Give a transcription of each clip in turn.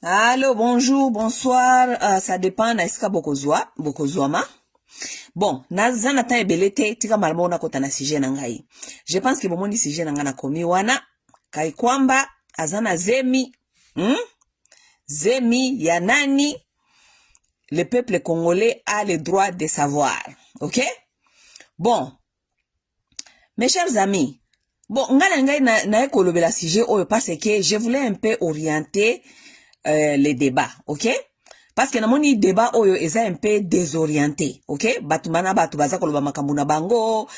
Allô, bonjour, bonsoir, ça dépend na iska bokozwama. Bon, naza na ta ebelete tika malamo na kota na sujet na ngai. Je pense que bomoni sujet na nga na komi wana kai kwamba azana zemi, zemi ya nani le peuple congolais a le droit de savoir. OK? Bon, mes chers amis, bon, ngala ngai na ekolobela sujet oyo parce que je voulais un peu orienter les débats, OK? Parce que namoni débat oyo eza un peu désorienté, OK? Batumana batu baza koloba makambo na bango,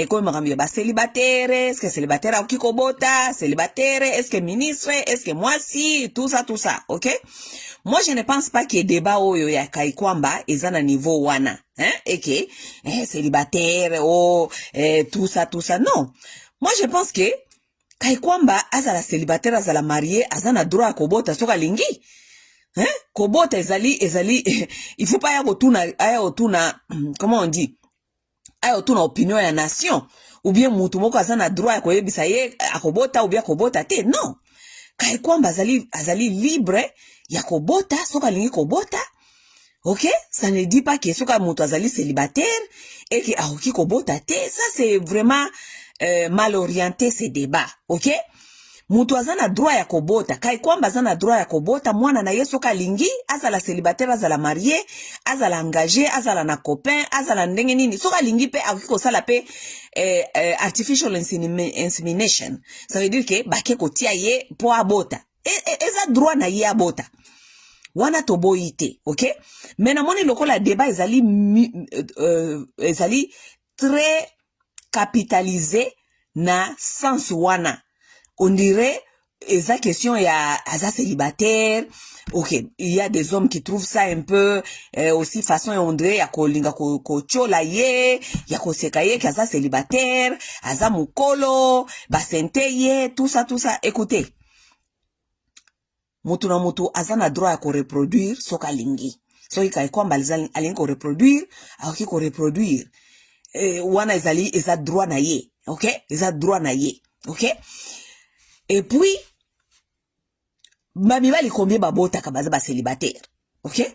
ko makambo ya ba célibataire, est-ce que célibataire akoki kobota, célibataire, est-ce que ministre, est-ce que mwasi, tout ça, OK? Moi je ne pense pas que débat oyo ya Kaikwamba eza na niveau wana, et que célibataire tout ça. Non. Moi je pense que Kaikwamba azala célibataire, azala marié, azana droit kobota soka lingi. Kobota ezali il faut pas aya otuna comment on dit aya otuna opinion ya nation ou bien mutu moko azana droit ko yebisa ye akobota ou bien kobota te. Non, Kaikwamba azali libre ya kobota soka lingi kobota. OK, ça ne dit pas que soka mutu azali célibataire et que aoki kobota te. Ça c'est vraiment mal orienté ce débat. OK, mutu azana droit ya kobota. Kaikwamba azana droit ya kobota, mwana na yeso kalingi, azala célibataire, azala marié, azala engagé, azala na copain, azala ndenge nini. Soka lingi pe akiko sala pe artificial insemination. Ça veut dire que bake kotia ye po abota. Eza droit na ye abota. Wana toboite, OK? Mais namoni lokola débat ezali très capitalisé na sens wana. On dirait, esa question ya aza célibataire. OK, il y a des hommes qui trouvent ça un peu aussi façon on dirait ya kolinga ko chola ye, ya ko seka ye kaza célibataire, aza mukolo, basente ye, tout ça. Écoutez, mutu na mutu azana droit ya ko reproduire soka lingi. Soki Kaikwamba alingi ko reproduire, akoki ko reproduire. Wana eza droit na ye, OK? Eza droit na ye, OK? Et puis, bamibali combien babota kabaza ba célibataire, OK?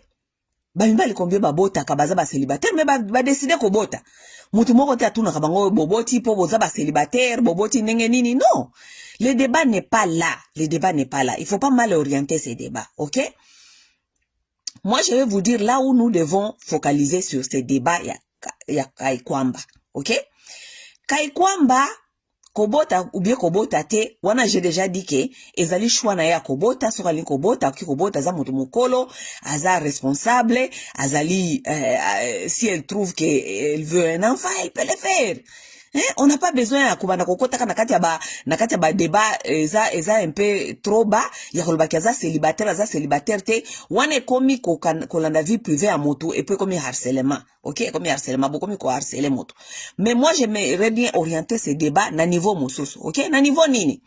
Bamibali combien babota kabaza ba célibataire, mais ba décider ko bota. Mutu moko te atuna kabango boboti po boza ba célibataire, boboti ndenge nini. Non. Le débat n'est pas là. Il faut pas mal orienter ces débats, OK? Moi, je vais vous dire là où nous devons focaliser sur ces débats ya Kaikwamba, OK? Kaikwamba kobota ou bien kobota te, wana j'ai déjà dit que ezali choix na ya kobota, soka lingi kobota, ki kobota za mutu mukolo, aza responsable, azali si elle trouve qu'elle veut un enfant, elle peut le faire. On n'a pas besoin ya kubana kokota na kati ya ba débat eza un peu trop bas, ya koloba ki aza célibataire te, wana komi kolanda vie privée à moto et puis komi harcèlement. OK, komi harcèlement, beaucoup komi ko harceler moto. Mais moi j'aimerais bien orienter ce débat na niveau mususu. OK, na niveau nini?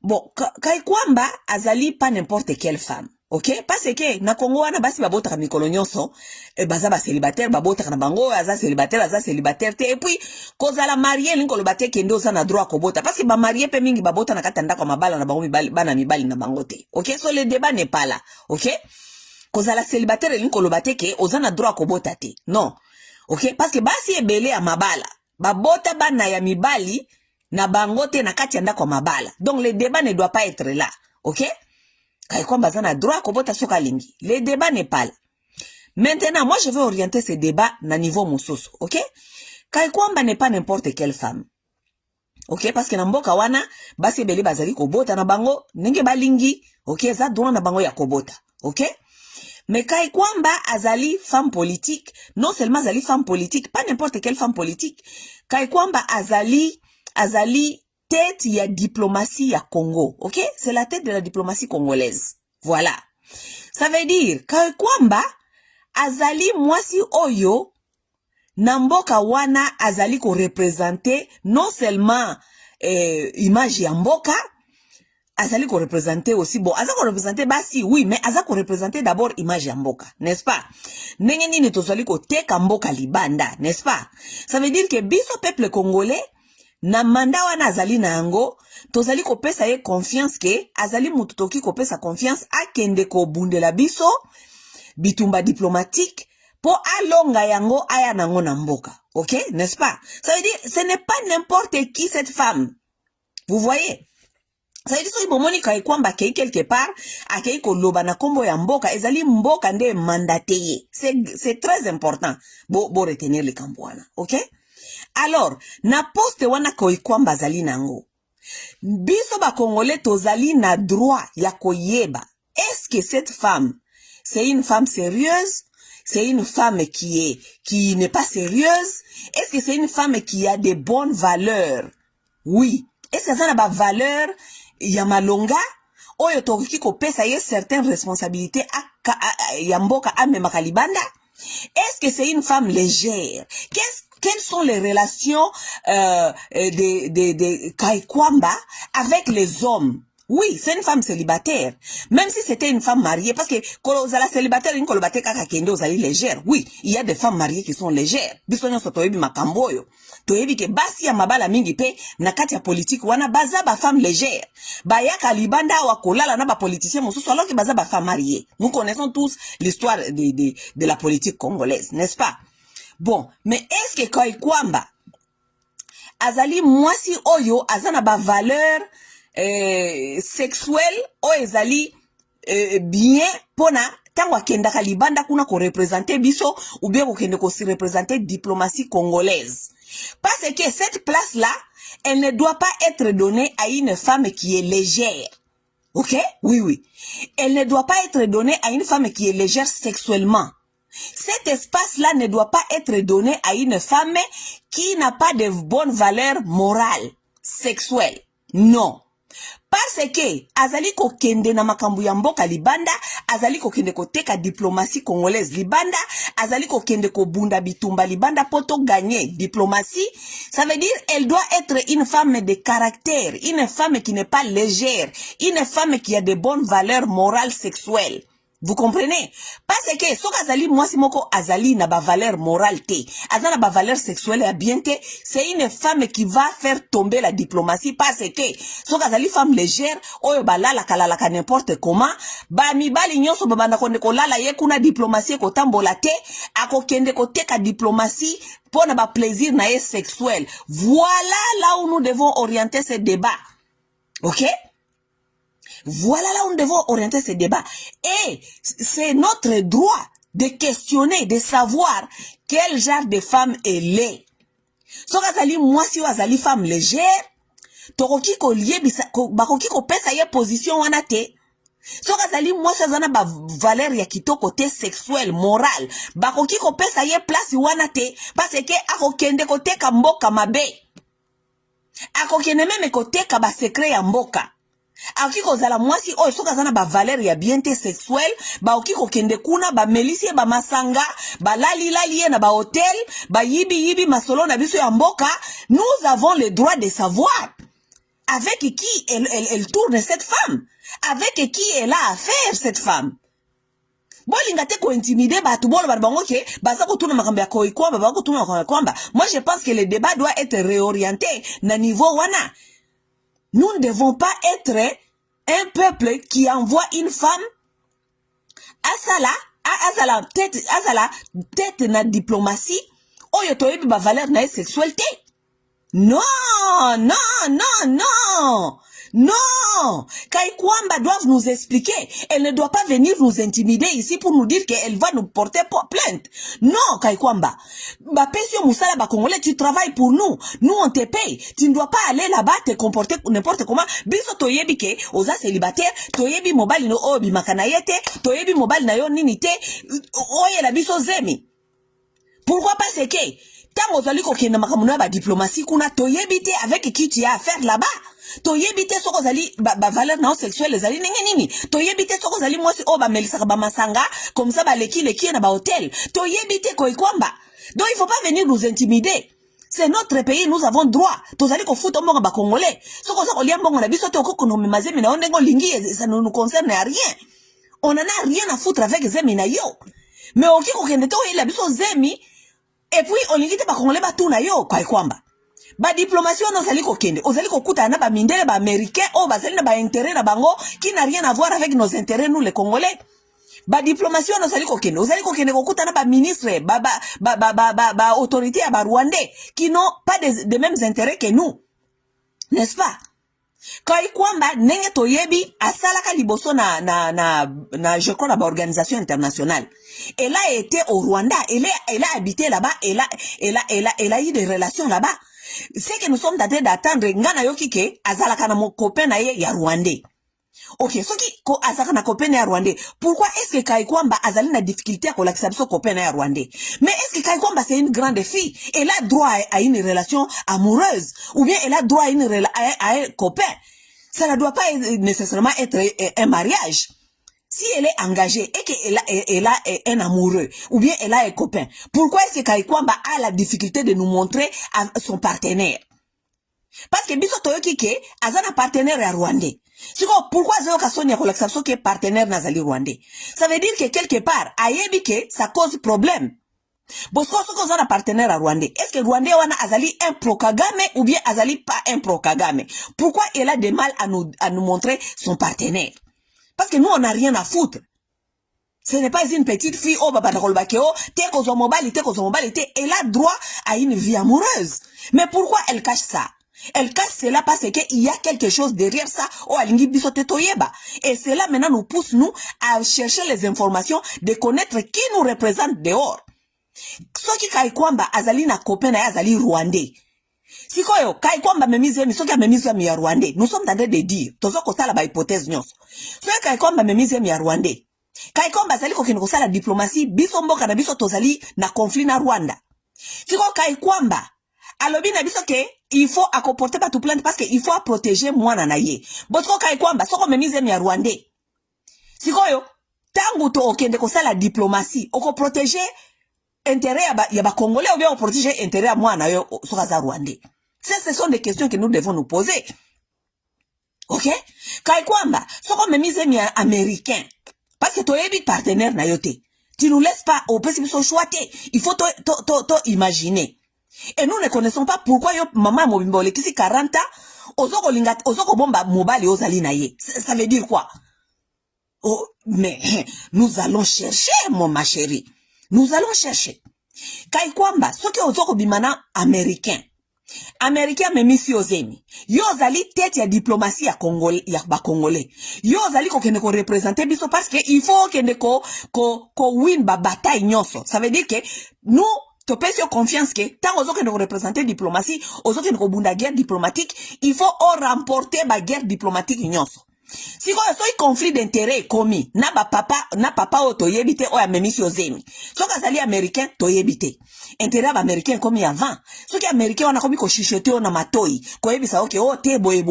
Bon, Kaikwamba azali pas n'importe quelle femme. OK, parce que na Congo wana basi babota ka mikolo nyonso baza ba célibataire babota na bango aza célibataire te, et puis kozala marié linko lobate kende oza na droit kobota parce que ba marié pe mingi babota na katanda kwa mabala na bango bana mibali na bango te. OK, so le débat n'est pas là. OK, kozala célibataire linko lobate ke oza na droit kobota te. Non. OK, parce que basi ebele ya mabala babota bana ya mibali na bango te na kati anda kwa mabala. Donc le débat ne doit pas être là. OK, Kaikwamba zana droit kobota soka lingi. Le débat n'est pas là. Maintenant, moi je veux orienter ce débat na niveau mususu, OK? Kaikwamba n'est pas n'importe quelle femme. OK, parce que na mboka wana basi ebele bazali kobota na bango ndenge balingi, OK, za droit na bango ya kobota, OK? Mais Kaikwamba azali femme politique, non seulement azali femme politique, pas n'importe quelle femme politique. Kaikwamba azali tête ya diplomatie ya Congo, OK? C'est la tête de la diplomatie congolaise. Voilà. Ça veut dire Kaikwamba azali mwasi oyo na mboka wana azali ko représenter non seulement image ya mboka, azali ko représenter aussi, bon, azali ko représenter basi, oui, mais azali ko représenter d'abord image ya mboka, n'est-ce pas? Ndenge nini tozali ko teka mboka libanda, n'est-ce pas? Ça veut dire que biso peuple congolais na manda wana azali na yango tozali kopesa ye confiance ke azali mutu toki kopesa confiance akende kobundela biso bitumba diplomatique po alonga yango aya nango na mboka. Ok, n'est-ce pas? Ça veut dire ce n'est pas n'importe qui cette femme. Vous voyez? Ça veut dire so ibomoni Kaikwamba kei quelque part akei koloba na kombo ya mboka ezali mboka nde mandaté ye. C'est très important. Bo retenir le kamboana. Ok? Alors, na poste wana Kaikwamba zali nango. Biso ba Congolais tozali na droit ya koyeba. Est-ce que cette femme, c'est une femme sérieuse? C'est une femme qui n'est pas sérieuse? Est-ce que c'est une femme qui a des bonnes valeurs? Oui. Est-ce que ça n'a pas valeur? Yamalonga? Oyo toki kopesa ye certaines responsabilités ya mboka ame makalibanda? Est-ce que c'est une femme légère? Quelles sont les relations de Kaikwamba avec les hommes? Oui, c'est une femme célibataire. Même si c'était une femme mariée, parce que quand la célibataire, une kolobate kaka kende ozali légère. Oui, il y a des femmes mariées qui sont légères. Bisonyo so toyebi makamboyo. Toyebi ke basi ya mabala mingi pe na kati ya politique wana baza ba femme légère. Ba yaka libanda wa kolala na ba politicien mosusu alors que baza ba femme mariée. Nous connaissons tous l'histoire de la politique congolaise, n'est-ce pas? Bon, mais est-ce que Kaikwamba azali mwasi oyo azana ba valeur sexuel o ezali bien pona tango akendaka libanda kuna ko représenter biso ou bien ko kende ko si représenter diplomatie congolaise. Parce que cette place là, elle ne doit pas être donnée à une femme qui est légère. OK? Oui. Elle ne doit pas être donnée à une femme qui est légère sexuellement. Cet espace-là ne doit pas être donné à une femme qui n'a pas de bonnes valeurs morales, sexuelles. Non. Parce que azali ko kende na makambu ya mboka libanda, azali ko kende ko teka diplomatie congolaise libanda, azali ko kende ko bunda bitumba libanda poto gagner diplomatie. Ça veut dire elle doit être une femme de caractère, une femme qui n'est pas légère, une femme qui a de bonnes valeurs morales sexuelles. Vous comprenez? Parce que so azali mwasi moko azali na ba valeur morale te, azali na ba valeur sexuelle ya bien te, c'est une femme qui va faire tomber la diplomatie parce que so azali femme légère oyo balala kalala ka n'importe comment, ba mibali nyonso babanda konde ko lala ye kuna diplomatie ko tambola te, akokende ko teka diplomatie pour na ba plaisir na ye sexuel. Voilà là où nous devons orienter ce débat. OK? Voilà là où nous devons orienter ce débat. Et c'est notre droit de questionner, de savoir quel genre de femme elle est. So azali mwasi ou azali femme légère, tokoki ko liebisa bakoki ko pesa ye position wana te. So azali mwasi azana ba valeur ya kitoko te sexuelle, morale, bakoki ko pesa ye place wana te parce que akokende ko teka mboka mabe. Akokende meme ko teka ba secret ya mboka. Aoki kozala mwasi oyo soka zana ba valeur ya bien te sexuelle, ba oki kokende kuna ba melisi ba masanga, ba lali na ba hotel, ba yibi masolo na biso ya mboka. Nous avons le droit de savoir avec qui elle tourne cette femme, avec qui elle a affaire cette femme. Bolinga te ko intimider ba tu bolo ba bango ke baza ko tuna makambo ya Kaikwamba ba ko tuna makambo ya Kaikwamba. Moi je pense que le débat doit être réorienté na niveau wana. Nous ne devons pas être un peuple qui envoie une femme à la tête na diplomatie oyo toyebi ba valeur na sexualité. Non. Kaikwamba doivent nous expliquer. Elle ne doit pas venir nous intimider ici pour nous dire qu'elle va nous porter plainte. Non, Kaikwamba. Ba pesio musala ba Congolais, tu travailles pour nous. Nous on te paye. Tu ne dois pas aller là-bas te comporter n'importe comment. Biso toyebi ke oza célibataire, toyebi mobile no obi makanayete, toyebi mobile na yo nini te, oye la biso zemi. Pourquoi pas c'est que tango zali ko kenda makamuna ba diplomatie kuna toyebi te avec qui tu as affaire là-bas. Toyebi te soko zali ba valeur na sexuelle zali nini. Toyebi te soko zali mwasi o ba melisa ba masanga comme ça ba leki na ba hotel. Toyebi te Kaikwamba. Donc il faut pas venir nous intimider. C'est notre pays, nous avons droit. Tozali ko futa mbongo ba Congolais. Soko za kolia mbongo na biso te okoko no mazemi na ondengo lingi ça ne nous concerne à rien. On en a rien à foutre avec zemi na yo. Mais okiko kende to ila biso zemi. Et puis, on limite pas Congolais ba tout na yo, Kaikwamba. Ba diplomatie on ozali kokende ozali kokuta na ba mindele ba américain o bazali na ba intérêt na bango qui n'a rien à voir avec nos intérêts nous les Congolais. Ba diplomatie on ozali kokende kokuta na ba ministre ba autorité ya ba Rwandais qui n'ont pas des mêmes intérêts que nous, n'est-ce pas? Kai kwamba nenge toyebi asalaka liboso na je crois la organisation internationale. Elle a été au Rwanda, elle a habité là-bas, elle a eu des relations là-bas. C'est que nous sommes en train d'attendre ngana yoki ke azalaka na mo copain na ye ya Rwandais. OK, ce qui ko azalaka na copain ya Rwandais. Pourquoi est-ce que Kai kwamba azali na difficulté à kolakisa biso copain na ya Rwandais? Mais est-ce que Kai kwamba c'est une grande fille? Elle a droit à une relation amoureuse ou bien elle a droit à un copain? Ça ne doit pas nécessairement être un mariage. Si elle est engagée et qu'elle a un amoureux ou bien elle a un copain, pourquoi est-ce que Kaikwamba a la difficulté de nous montrer à son partenaire? Parce que biso toyoki ke azana partenaire ya Rwandais. Pourquoi Zéo Kassoni a kolakisabso ke partenaire nazali Rwandais? Ça veut dire que quelque part, ayebi ke ça cause problème. Bosko soko zana partenaire à Rwandais. Est-ce que Rwandais wana azali un pro-Kagame ou bien azali pas un pro-Kagame? Pourquoi elle a des mal à nous montrer son partenaire? Parce que nous on n'a rien à foutre. Ce n'est pas une petite fille oh baba nakolbakeo te kozo mobalité elle a droit à une vie amoureuse. Mais pourquoi elle cache ça? Elle cache cela parce qu'il y a quelque chose derrière ça. Oh, alingi biso te toyeba. Et cela maintenant nous pousse nous à chercher les informations, de connaître qui nous représente dehors. Soki Kaikwamba azali na copain na azali Rwandais. Sikoyo Kaikwamba memize mi soki amemize mi ya Rwandais. Nous sommes en train de dire tozo kotala ba hypothèse nyonso. Soki Kaikwamba memize mi ya Rwandais. Kaikwamba azali kokende kosala diplomatie biso mboka na biso tozali na conflit na Rwanda. Siko Kaikwamba alobi na biso ke il faut accoporter pas tout plainte parce que il faut protéger mwana na ye. Botko Kaikwamba soko memize mi ya Rwandais. Sikoyo tangu to okende kosala diplomatie oko protéger intérêt ya ba Congolais ou bien on protéger intérêt à moi na yo sokaza Rwandais. Ce sont des questions que nous devons nous poser. OK? Kaikwamba soko memize mi américain parce que toi es partenaire na yote. Tu nous laisses pas au possible son choix. Il faut to imaginer. Et nous ne connaissons pas pourquoi yo maman mobimbo le kisi 40 ans ozoko bomba mobali ozali na ye. Ça veut dire quoi? Oh, mais nous allons chercher ma chérie. Nous allons chercher. Kaikwamba, ce qui ozoko bimana américain. Américain me misi ozemi. Yo zali tête ya diplomatie ya Congolais, ya ba Congolais. Yo zali ko kende ko représenter biso parce que il faut kende ko win ba bataille nyonso. Ça veut dire que nous te pèse confiance que tant ozoko kende ko représenter diplomatie, ozoko kende ko bunda guerre diplomatique, il faut remporter ba guerre diplomatique nyonso. Si quoi so conflit d'intérêt commis na papa o toyebite o ya memisi ozemi so ka sali américain toyebite intérêt ba américain commis avant so ki américain wana komi ko chichoter na matoi ko yebisa okay o te boye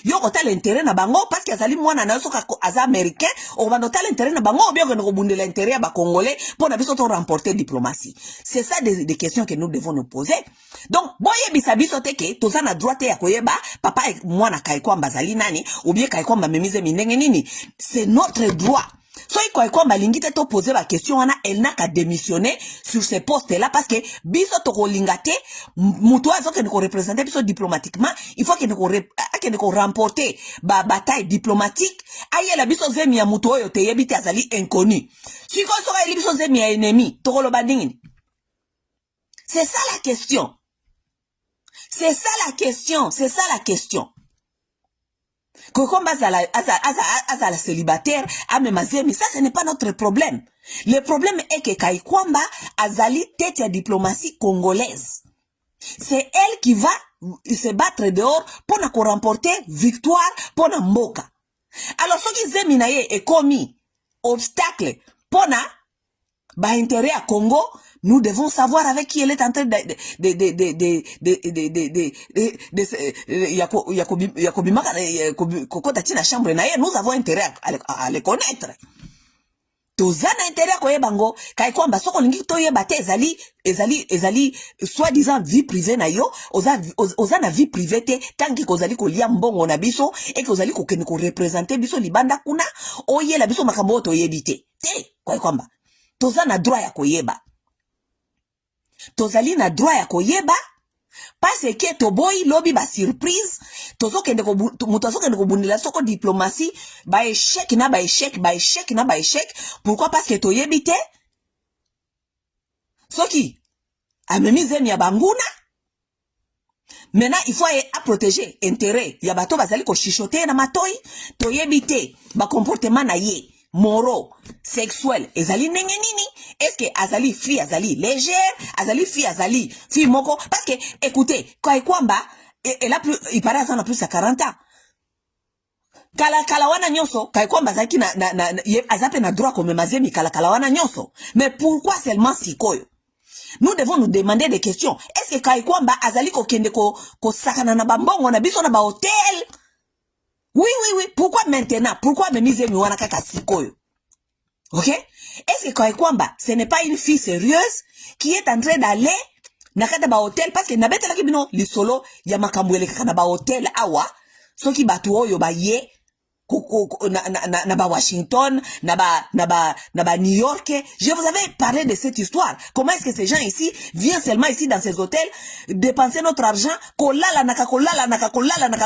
yo ko tala intérêt na bango parce que sali mwana na so ka aza américain o ba no tala intérêt na bango bien ko bundela intérêt ba congolais pour na biso to remporter diplomatie. C'est ça des questions que nous devons nous poser. Donc boyebisa biso te ke to za na droit ya koyeba papa mwana Kaikwamba zali nani ou bien Kaikwamba memize minenge nini. C'est notre droit. So Kaikwamba lingite to poser la question wana elle n'a qu'à démissionner sur ce poste là parce que biso to ko lingate muto azo ke ko représenter biso diplomatiquement il faut que ko remporter ba bataille diplomatique aye la biso zemi ya muto oyo te yebite azali inconnu si ko so ka biso zemi ya ennemi to ko lo bandingini. C'est ça la question. C'est ça la question. Kokomba azala célibataire, mais ça ce n'est pas notre problème. Le problème est que Kaikwamba azali tête ya diplomatie congolaise. C'est elle qui va se battre dehors pour na remporter victoire pour na mboka. Alors ce qui zemi na ye est commis obstacle pour na ba intérêt à Congo. Nous devons savoir avec qui elle est en train nous avons intérêt à les connaître. Tozana intérêt à koyebango Kaikwamba soko lingi toyeba te ezali soi-disant vie privée na yo ozana vie privée te tangi kozali ko lia mbongo na biso et kozali ko kene ko représenter biso libanda kuna oye la biso makambo toyebite te Kaikwamba tozana droit ya koyeba. Tozali na droit ya koyeba parce que to boy lobby ba surprise tozo kende ko mutazo kende ko bundela soko diplomatie ba échec na ba échec ba échec na ba échec. Pourquoi? Parce que to yebite soki amemi zemi ya banguna. Maintenant il faut à protéger intérêt ya bato bazali ko chichoter na matoi to yebite ba comportement na ye moro sexuel ezali nenge nini. Est-ce que azali fille azali légère, azali fille azali fille moko? Parce que écoutez kwa kwamba elle a plus, il paraît ça na plus à 40 ans. Kala wana nyonso kai kwamba zaki na azape na droit comme mazemi kala wana nyonso. Mais pourquoi seulement sikoyo? Nous devons nous demander des questions. Est-ce que kai kwamba azali ko kende ko sakana na bambongo na biso na ba hôtel? Oui. Pourquoi maintenant? Pourquoi me mise mi wana kaka sikoyo? OK? Est-ce que kai kwamba ce n'est pas une fille sérieuse qui est en train d'aller na kata ba hôtel parce que na betela ki bino li solo ya makambwele kaka na ba hôtel awa soki batu oyo ba ye na ba Washington, na ba New York. Je vous avais parlé de cette histoire. Comment est-ce que ces gens ici viennent seulement ici dans ces hôtels dépenser notre argent kolala naka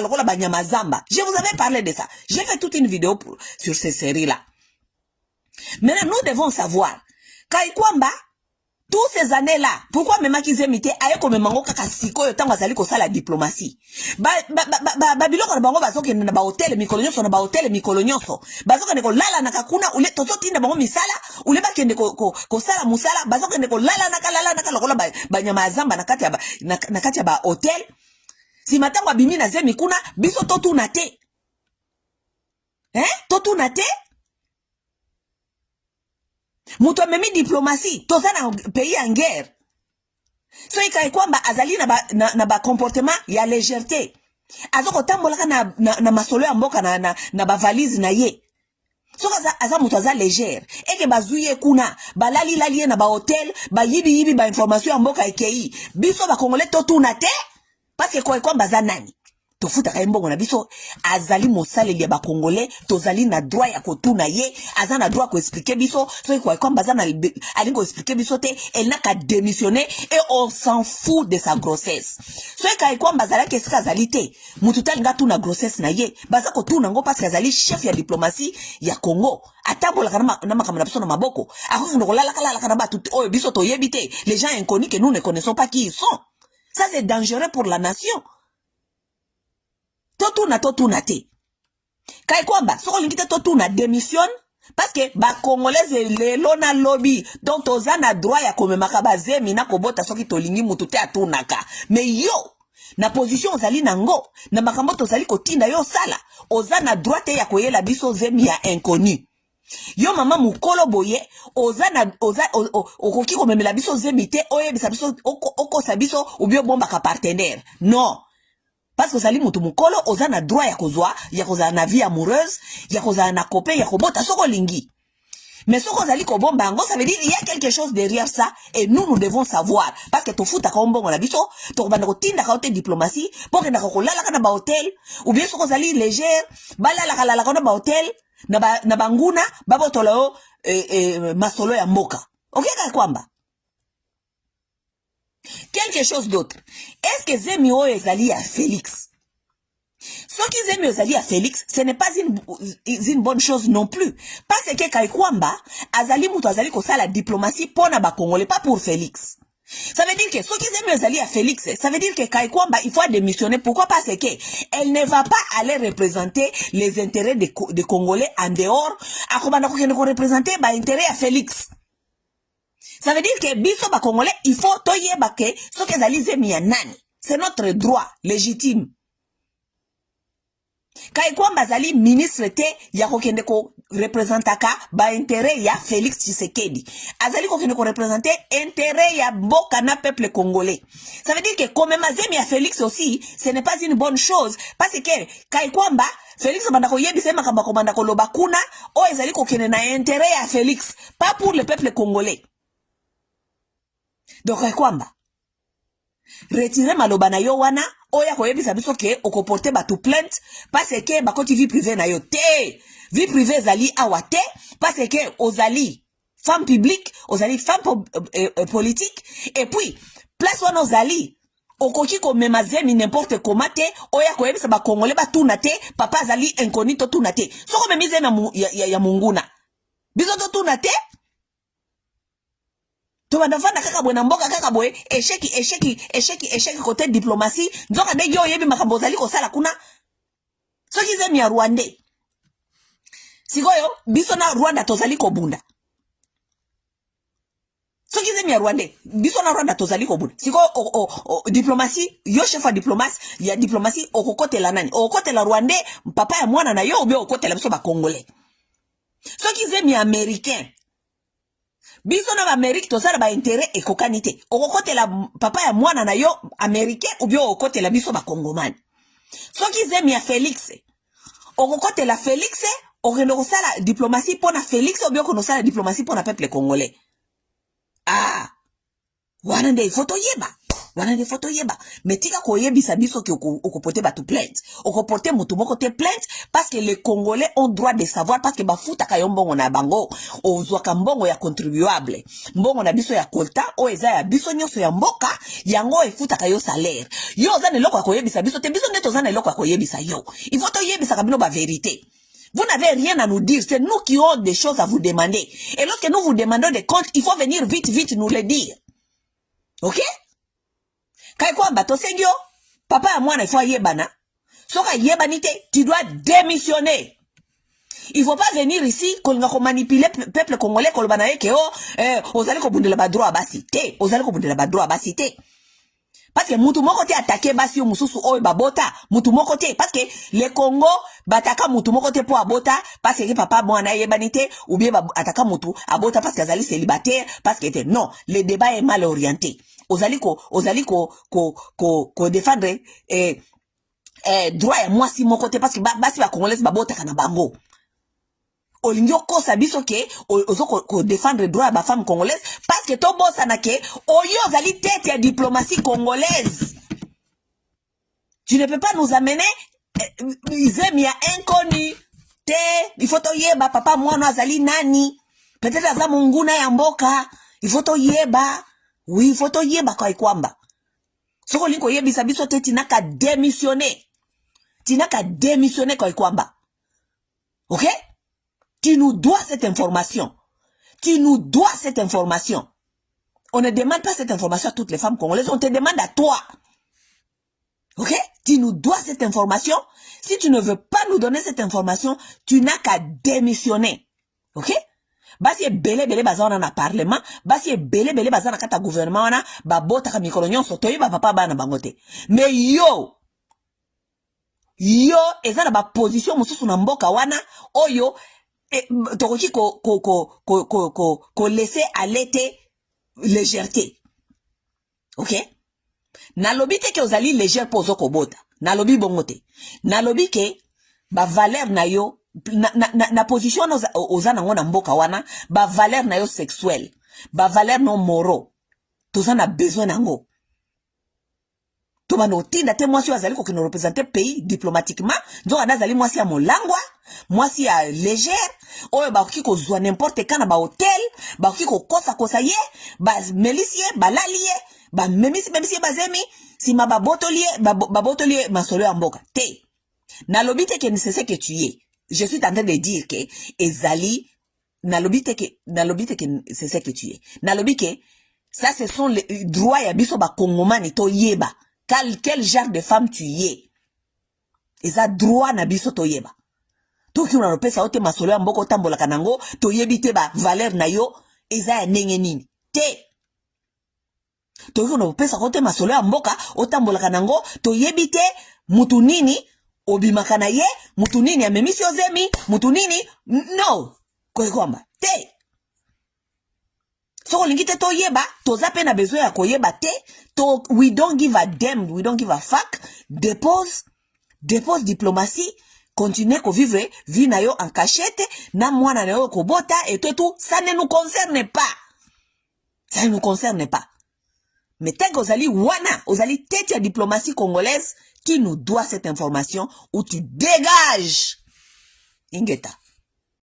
lokola banyamazamba. Je vous avais parlé de ça. J'ai fait toute une vidéo sur ces séries-là. Maintenant, nous devons savoir Kaikwamba tous ces années-là, pourquoi même Kizemite aye comme mango kaka sikoyo tango azali ko sala diplomatie. Biloko na bango bazoke na ba hotel mikolonyoso na ba hotel mikolonyoso. Bazoke ne ko lala na kakuna ule tozo tinda bango misala, ule ba kende ko sala musala, bazoke ne ko lala na lokola ba nyama zamba na kati ya ba hotel. Si matango abimi na zemi kuna biso totuna te. Totuna te. Muto memi diplomatie toza na pays en guerre. So ikai kwamba azali na ba comportement ya légèreté. Azoko tambolaka na masolo ya mboka na ba valise na ye. So aza muto aza légère. Eke bazuye kuna balali lalie na ba hotel ba yibi ba information ya mboka ekei. Biso ba congolais totuna te parce que kwa kwamba za nani. Tofuta kaimbongo na biso azali mosale ya ba congolais tozali na droit ya kotuna ye aza na droit ko expliquer biso so kwa kwamba za na alingo expliquer biso te elle n'a qu'à démissionner et on s'en fout de sa grossesse so kwa kwamba zala ke sika zalité mututal nga tuna grossesse na ye baza ko tuna ngo parce que azali chef ya diplomatie ya Congo atambola kana na makamana biso na maboko ako ndo kolala kala kana ba tout oyo biso to yebite les gens inconnus que nous ne connaissons pas qui ils sont. Ça c'est dangereux pour la nation. Totuna te. Kai kwamba soko lingite totuna démissionne parce que ba congolais lelo na lobby donc ozana droit ya komemaka bazemi na kobota soki tolingi mutu te atunaka. Mais yo na position ozali nango na makambo tozali kotinda yo sala ozana droit te ya koyela biso zemi ya inconnu. Yo mama mukolo boye okoki komemela biso zemi te oyebisa biso okosa biso ubio bomba ka partenaire. Non. Parce que sali mutu mukolo ozana droit ya kozala na vie amoureuse, ya kozala na copain, ya kobota soko lingi. Mais soko zali ko bomba ngo ça veut dire il y a quelque chose derrière ça et nous devons savoir parce que to futa ka mbongo na biso to banda ko tinda ka hôtel diplomatie pour que na ko lala kana ba hôtel ou bien soko zali légère balala kana ba hôtel na banguna babotolo masolo ya mboka. OK ka kwamba quelque chose d'autre. Est-ce que Zemi oyo ezali à Félix? Ce qui Zemi ezali à Félix, ce n'est pas une bonne chose non plus. Parce que Kaikwamba, azali muto azali ko sala diplomatie pour na ba Congolais, pas pour Félix. Ça veut dire que ce qui Zemi ezali à Félix, ça veut dire que Kaikwamba, il faut démissionner. Pourquoi? Parce que elle ne va pas aller représenter les intérêts des Congolais en dehors. Akobana ko kende ko représenter ba intérêt à Félix. Ça veut dire que biso ba congolais il faut toyeba ke so ke zali zemi ya nani. C'est notre droit légitime. Kai kwamba zali ministre te ya kokende ko représentaka ba intérêt ya Félix Tshisekedi. Azali kokende ko représenter intérêt ya mboka na peuple congolais. Ça veut dire que comme mazemi ya Félix aussi, ce n'est pas une bonne chose parce que kai kwamba Félix bandako yebisa makamba ko bandako loba kuna o ezali kokende na intérêt ya Félix, pas pour le peuple congolais. Donc kwamba retirer maloba na yo wana oya koyebisa biso ke okoporter batu plainte parce que bakoti vie privée na yo te vie privée zali awate parce que ozali femme publique ozali femme politique et puis place wana ozali okoki komema zemi n'importe comment te oya koyebisa bakongole batuna te papa azali incognito tuna te soko memi zemi ya munguna biso totuna te to bandafanda kaka bwe na mboka kaka bwe esheki kote diplomatie nzoka nde yo oyebi makambo ozali kosala kuna soki zemi ya rwande sikoyo biso na Rwanda tozali kobunda soki zemi ya Rwande biso na Rwanda tozali kobunda siko diplomatie yo chef ya diplomatie okokotela nani okokotela Rwande papa ya mwana na yo obe okokotela biso ba Congolais soki zemi ya américain biso na ba Amerique tozala ba intérêt ekokani te okokotela papa ya mwana na yo américain obe okokotela biso ba Congomani soki zemi ya Félix okokotela Félix okendo kosala diplomatie pona Félix obe okosala diplomatie pona peuple congolais wana nde foto yeba metika koyebisa biso ki okopote batu plainte okopote mutu moko te plainte parce que les Congolais ont droit de savoir parce que bafuta ka yombongo na bango ozwaka mbongo ya contribuable mbongo na biso ya kolta o eza ya biso nyoso ya mboka yango efuta ka yo salaire yo ozane loko ya koyebisa biso te biso neto ozane loko ya koyebisa yo il faut to yebisa kabino ba vérité. Vous n'avez rien à nous dire, c'est nous qui avons des choses à vous demander. Et lorsque nous vous demandons des comptes, il faut venir vite nous le dire. Ok? Kai kwa bato sengyo, papa à moi il faut yebana. Soka yebanite, tu dois démissionner. Il faut pas venir ici qu'on va manipuler peuple congolais qu'on va dire que aux allez kobundela ba droit basité, aux allez kobundela ba droit basité. Parce que mutu moko te attaqué basi yo mususu oyo babota mutu moko te parce que le Congo bataka mutu moko te po abota parce que papa mwana yebanite ou bien ataka mutu abota parce que azali célibataire parce que non le débat est mal orienté ozali ko défendre droit ya mwasi moko te parce que basi ba congolais babota kana bango olingi okosa biso ke ozo ko défendre droit ba femme congolaise parce que to bossa na ke oyo ozali tête ya diplomatie congolaise. Tu ne peux pas nous amener zemi ya inconnu te il faut to yeba papa mwana azali nani peut-être aza munguna ya mboka il faut to yeba oui il faut to yeba kwa ikwamba soko linko yebisa biso te tinaka démissionner kwa ikwamba. OK? Tu nous dois cette information. On ne demande pas cette information à toutes les femmes congolaises, on te demande à toi. Ok? Tu nous dois cette information. Si tu ne veux pas nous donner cette information, tu n'as qu'à démissionner. Ok? Basi bele bazana na parlement, basi bele bazana kata gouvernement na babota ka mikolo nyonso toyi ba papa bana bangote. Mais yo ezana ba position mususu na mboka wana oyo tokoki ko laisser aller te légèreté. OK? Nalobi te ke ozali légère pozo kobota. Nalobi bongote. Nalobi ke ba valeur na yo na position ozana ngona mboka wana ba valeur na yo sexuelle, ba valeur no moraux. Tozana besoin nango. Tobano tinda te mwasi azali ko kino représenter pays diplomatiquement, nzo anazali mwasi ya molangwa, mwasi ya légère, oyo ba kiko zwa n'importe quand na ba hôtel, ba kiko kosa ye, ba melisie, ba lalie, ba memisi bazemi, si ma babotolie masolo ya mboka. Te. Nalobi te ke c'est ce que tu es. Je suis en train de dire que ezali nalobi te ke c'est ce que tu es. Nalobi ke ça ce sont les droits ya biso ba kongomani to yeba. Quel genre de femme tu es? Eza droit na biso to yeba. Toki una pesa ote masolo ya mboko tambola kanango to yebi te ba valeur na yo eza ya ndenge nini. Te. Toki una pesa ote masolo ya mboka otambola kanango to yebi te mutu nini obimaka na ye, mutu nini amemisi ozemi, mutu nini no. Kwa kwamba te. So lingite to yeba, to zape na besoin ya koyeba te, to we don't give a damn, we don't give a fuck. Dépose diplomatie, continuez ko vivre vie na yo en cachette, na mwana na yo ko bota et tout, ça ne nous concerne pas. Ça ne nous concerne pas. Mais tant qu'ozali wana, ozali tête ya diplomatie congolaise, tu nous dois cette information ou tu dégages. Ingeta.